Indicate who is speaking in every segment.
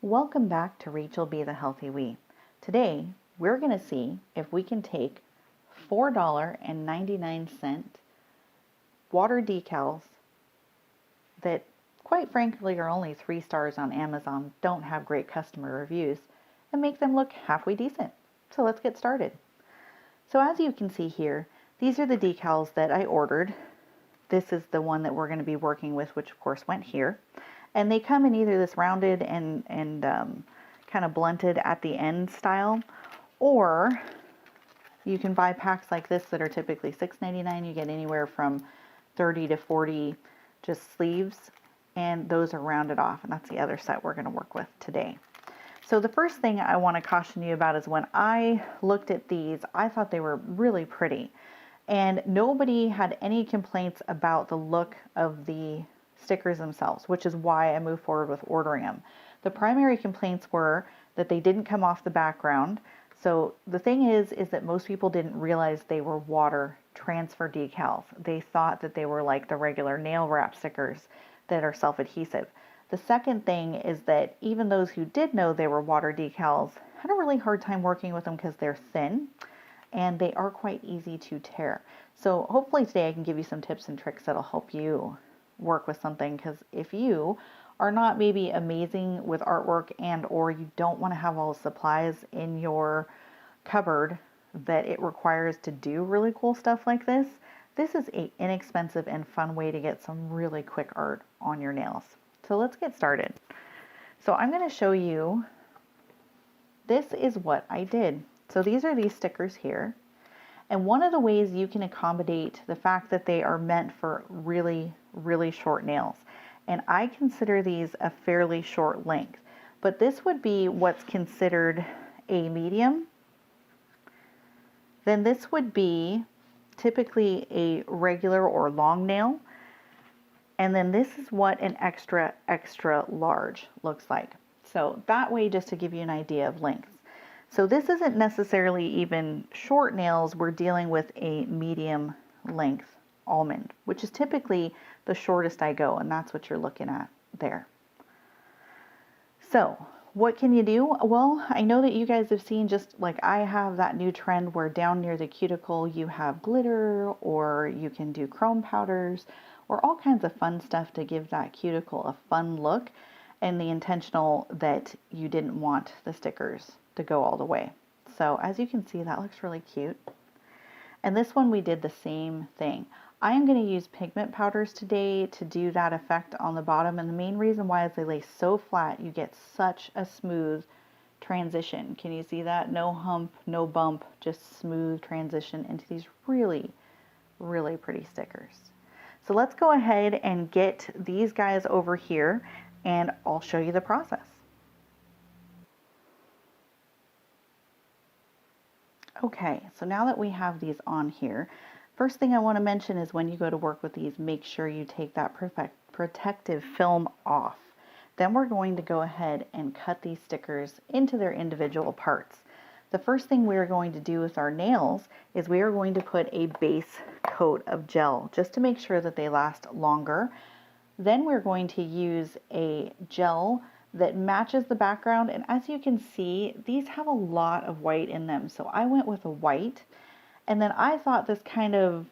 Speaker 1: Welcome back to Rachel Be the Healthy We. Today, we're going to see if we can take $4.99 water decals that, quite frankly, are only 3 stars on Amazon, don't have great customer reviews, and make them look halfway decent. So let's get started. So as you can see here, these are the decals that I ordered. This is the one that we're going to be working with, which of course went here. And they come in either this rounded and kind of blunted at the end style, or you can buy packs like this that are typically $6.99. You get anywhere from 30 to 40 just sleeves, and those are rounded off, and that's the other set we're going to work with today. So the first thing I want to caution you about is when I looked at these, I thought they were really pretty, and nobody had any complaints about the look of the stickers themselves, which is why I moved forward with ordering them. The primary complaints were that they didn't come off the background. So the thing is that most people didn't realize they were water transfer decals. They thought that they were like the regular nail wrap stickers that are self-adhesive. The second thing is that even those who did know they were water decals had a really hard time working with them because they're thin and they are quite easy to tear. So hopefully today I can give you some tips and tricks that'll help you work with something, because if you are not maybe amazing with artwork and or you don't want to have all the supplies in your cupboard that it requires to do really cool stuff like this, this is an inexpensive and fun way to get some really quick art on your nails. So let's get started. So I'm going to show you, this is what I did. So these are these stickers here. And one of the ways you can accommodate the fact that they are meant for really, really short nails, and I consider these a fairly short length, but this would be what's considered a medium. Then this would be typically a regular or long nail. And then this is what an extra, extra large looks like. So that way, just to give you an idea of length. So this isn't necessarily even short nails. We're dealing with a medium length almond, which is typically the shortest I go, and that's what you're looking at there. So what can you do? Well, I know that you guys have seen, just like I have, that new trend where down near the cuticle you have glitter, or you can do chrome powders, or all kinds of fun stuff to give that cuticle a fun look, and the intentional that you didn't want the stickers to go all the way. So as you can see, that looks really cute. And this one we did the same thing. I am going to use pigment powders today to do that effect on the bottom, and the main reason why is they lay so flat, you get such a smooth transition. Can you see that? No hump, no bump, just smooth transition into these really, really pretty stickers. So let's go ahead and get these guys over here, and I'll show you the process. Okay, so now that we have these on here, first thing I want to mention is when you go to work with these, make sure you take that protective film off. Then we're going to go ahead and cut these stickers into their individual parts. The first thing we're going to do with our nails is we are going to put a base coat of gel just to make sure that they last longer. Then we're going to use a gel that matches the background, and as you can see, these have a lot of white in them, so I went with a white, and then I thought this kind of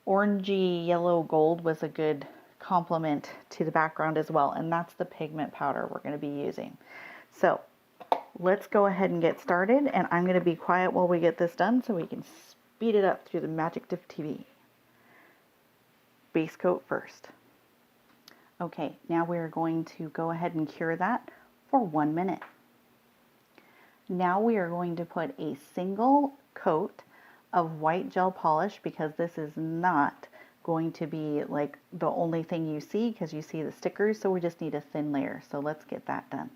Speaker 1: orangey yellow gold was a good complement to the background as well, and that's the pigment powder we're going to be using. So let's go ahead and get started, and I'm going to be quiet while we get this done so we can speed it up through the magic of TV. Base coat first. Okay, now we're going to go ahead and cure that for 1 minute. Now we are going to put a single coat of white gel polish, because this is not going to be like the only thing you see, because you see the stickers, so we just need a thin layer. So let's get that done.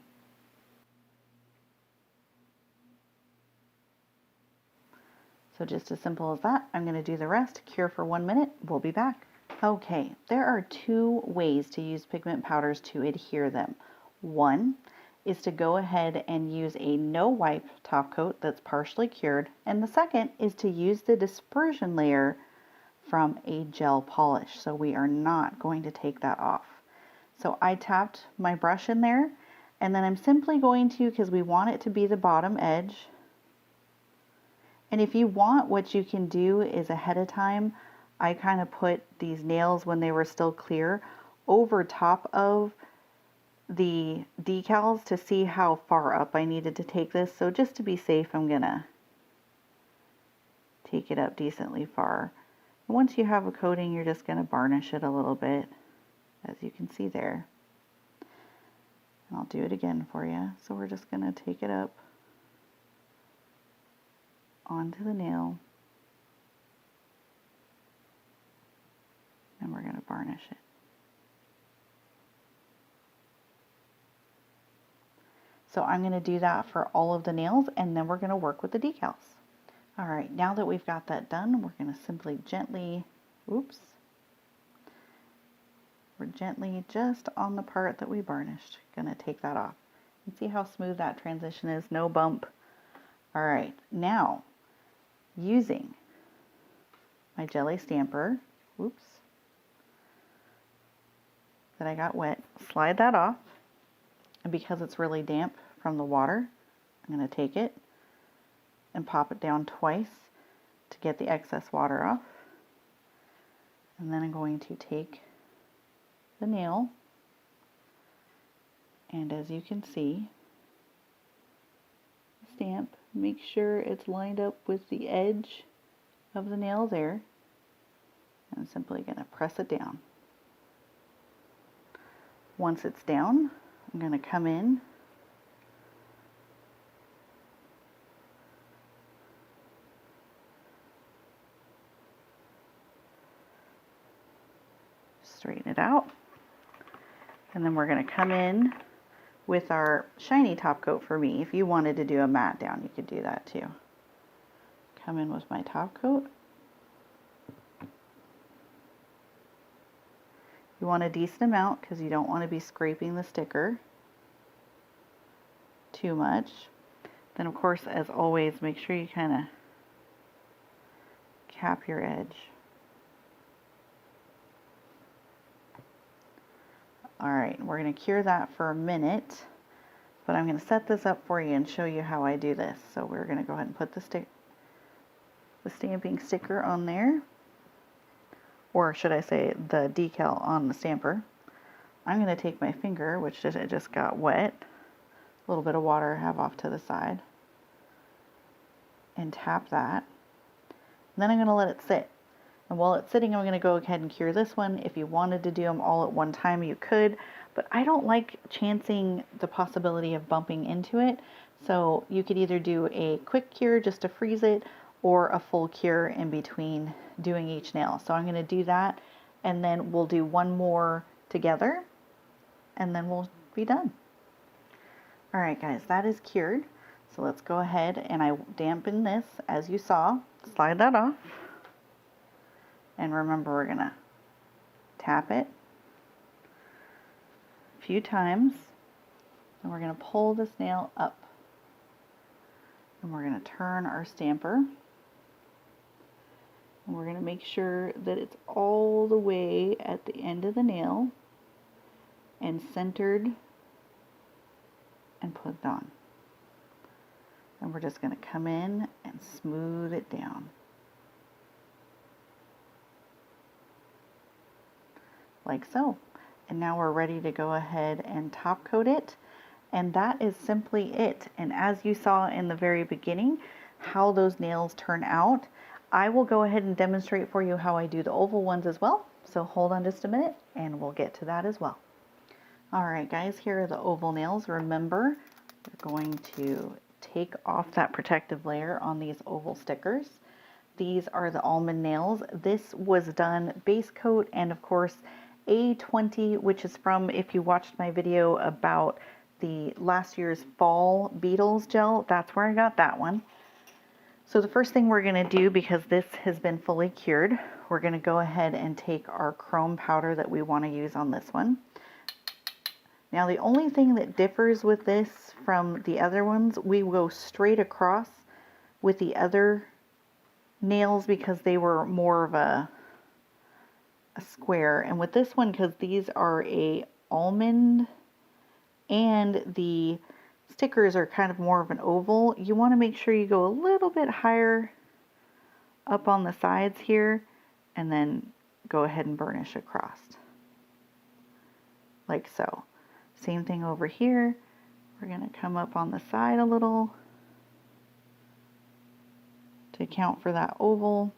Speaker 1: So just as simple as that, I'm going to do the rest, cure for 1 minute, we'll be back. Okay, there are 2 ways to use pigment powders to adhere them. One is to go ahead and use a no wipe top coat that's partially cured, and the second is to use the dispersion layer from a gel polish. So we are not going to take that off. So I tapped my brush in there And then I'm simply going to, because we want it to be the bottom edge. And if you want, what you can do is ahead of time, I kind of put these nails when they were still clear over top of the decals to see how far up I needed to take this. So just to be safe, I'm gonna take it up decently far. And once you have a coating, you're just gonna varnish it a little bit, as you can see there. And I'll do it again for you. So we're just gonna take it up onto the nail, and we're gonna varnish it. So I'm going to do that for all of the nails, and then we're going to work with the decals. All right, now that we've got that done, we're going to simply gently, oops, we're gently just on the part that we varnished, going to take that off. And see how smooth that transition is, no bump. All right, now using my jelly stamper, oops, that I got wet, slide that off. And because it's really damp from the water, I'm going to take it and pop it down twice to get the excess water off. And then I'm going to take the nail, and as you can see, stamp, make sure it's lined up with the edge of the nail there. And I'm simply going to press it down. Once it's down, I'm going to come in straighten it out, and then we're going to come in with our shiny top coat. For me, if you wanted to do a matte down, you could do that too. Come in with my top coat. You want a decent amount because you don't want to be scraping the sticker too much. Then of course, as always, make sure you kind of cap your edge. All right, we're going to cure that for a minute, but I'm going to set this up for you and show you how I do this. So we're going to go ahead and put the stamping sticker on there, or should I say the decal on the stamper. I'm going to take my finger, which just got wet, a little bit of water I have off to the side, and tap that. And then I'm going to let it sit. And while it's sitting, I'm going to go ahead and cure this one. If you wanted to do them all at one time, you could, but I don't like chancing the possibility of bumping into it. So you could either do a quick cure just to freeze it, or a full cure in between doing each nail. So I'm going to do that, and then we'll do one more together, and then we'll be done. All right, guys, that is cured. So let's go ahead, and I dampen this, as you saw. Slide that off. And remember, we're going to tap it a few times, and we're going to pull this nail up. And we're going to turn our stamper. And we're going to make sure that it's all the way at the end of the nail and centered and put it on. And we're just going to come in and smooth it down. Like so. And now we're ready to go ahead and top coat it. And that is simply it. And as you saw in the very beginning, how those nails turn out, I will go ahead and demonstrate for you how I do the oval ones as well. So hold on just a minute and we'll get to that as well. All right, guys, here are the oval nails. Remember, we're going to take off that protective layer on these oval stickers. These are the almond nails. This was done base coat and of course A20, which is from, if you watched my video about the last year's fall Beetles gel, that's where I got that one. So the first thing we're going to do, because this has been fully cured, we're going to go ahead and take our chrome powder that we want to use on this one. Now the only thing that differs with this from the other ones, we go straight across with the other nails because they were more of a square, and with this one, because these are a almond and the stickers are kind of more of an oval, you want to make sure you go a little bit higher up on the sides here and then go ahead and burnish across like so. Same thing over here. We're going to come up on the side a little to account for that oval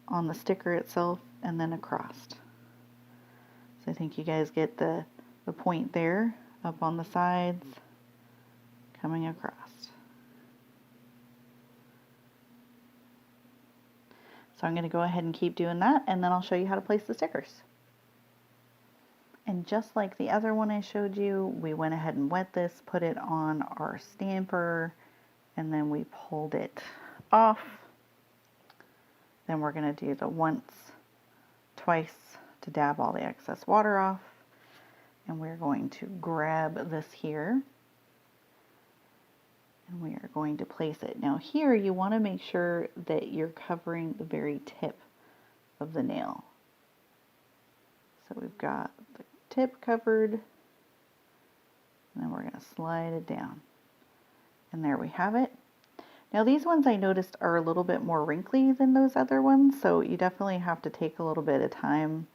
Speaker 1: on the sticker itself and then across. So I think you guys get the point there, up on the sides, coming across. So I'm going to go ahead and keep doing that, and then I'll show you how to place the stickers. And just like the other one I showed you, we went ahead and wet this, put it on our stamper, and then we pulled it off. Then we're going to do the once, twice to dab all the excess water off. And we're going to grab this here. And we are going to place it. Now here you want to make sure that you're covering the very tip of the nail. So we've got the tip covered, and then we're going to slide it down. And there we have it. Now these ones I noticed are a little bit more wrinkly than those other ones, so you definitely have to take a little bit of time.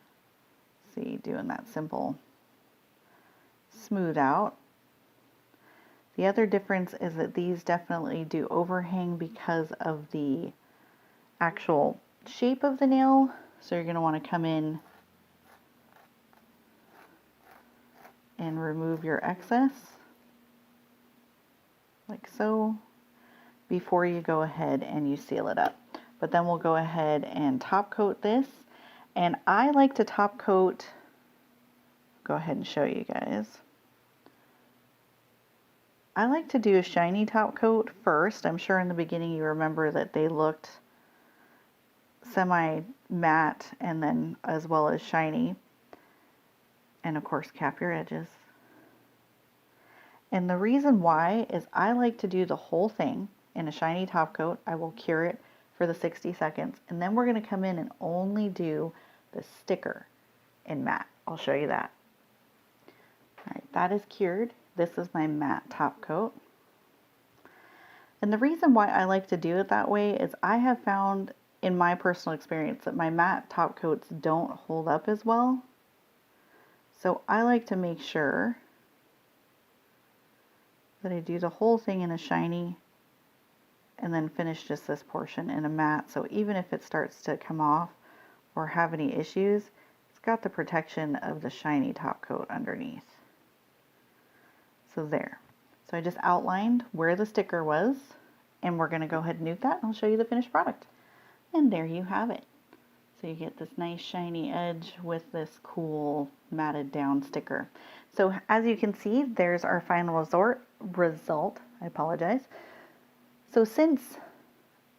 Speaker 1: See, doing that simple smooth out. The other difference is that these definitely do overhang because of the actual shape of the nail. So you're going to want to come in and remove your excess, like so, before you go ahead and you seal it up. But then we'll go ahead and top coat this. And I like to top coat, go ahead and show you guys. I like to do a shiny top coat first. I'm sure in the beginning you remember that they looked semi-matte and then as well as shiny. And of course cap your edges. And the reason why is I like to do the whole thing in a shiny top coat. I will cure it for the 60 seconds, and then we're going to come in and only do the sticker in matte. I'll show you that. All right, that is cured. This is my matte top coat. And the reason why I like to do it that way is I have found in my personal experience that my matte top coats don't hold up as well. So I like to make sure that I do the whole thing in a shiny and then finish just this portion in a matte. So even if it starts to come off or have any issues, it's got the protection of the shiny top coat underneath. So there. So I just outlined where the sticker was, and we're going to go ahead and nuke that, and I'll show you the finished product. And there you have it. So you get this nice shiny edge with this cool matted down sticker. So as you can see, there's our final result. I apologize. So since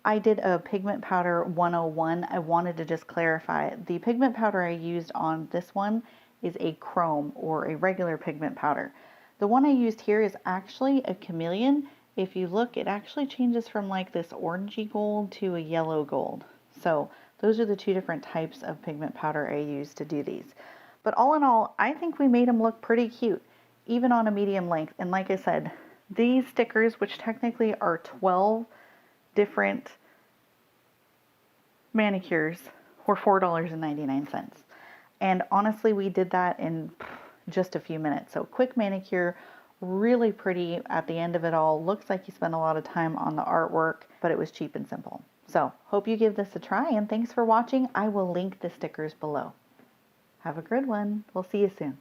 Speaker 1: I did a pigment powder 101, I wanted to just clarify. The pigment powder I used on this one is a chrome or a regular pigment powder. The one I used here is actually a chameleon. If you look, it actually changes from like this orangey gold to a yellow gold. So those are the two different types of pigment powder I used to do these. But all in all, I think we made them look pretty cute, even on a medium length. And like I said, these stickers, which technically are 12 different manicures, were $4.99. And honestly, we did that in just a few minutes. So quick manicure, really pretty at the end of it all. Looks like you spent a lot of time on the artwork, but it was cheap and simple. So hope you give this a try, and thanks for watching. I will link the stickers below. Have a good one. We'll see you soon.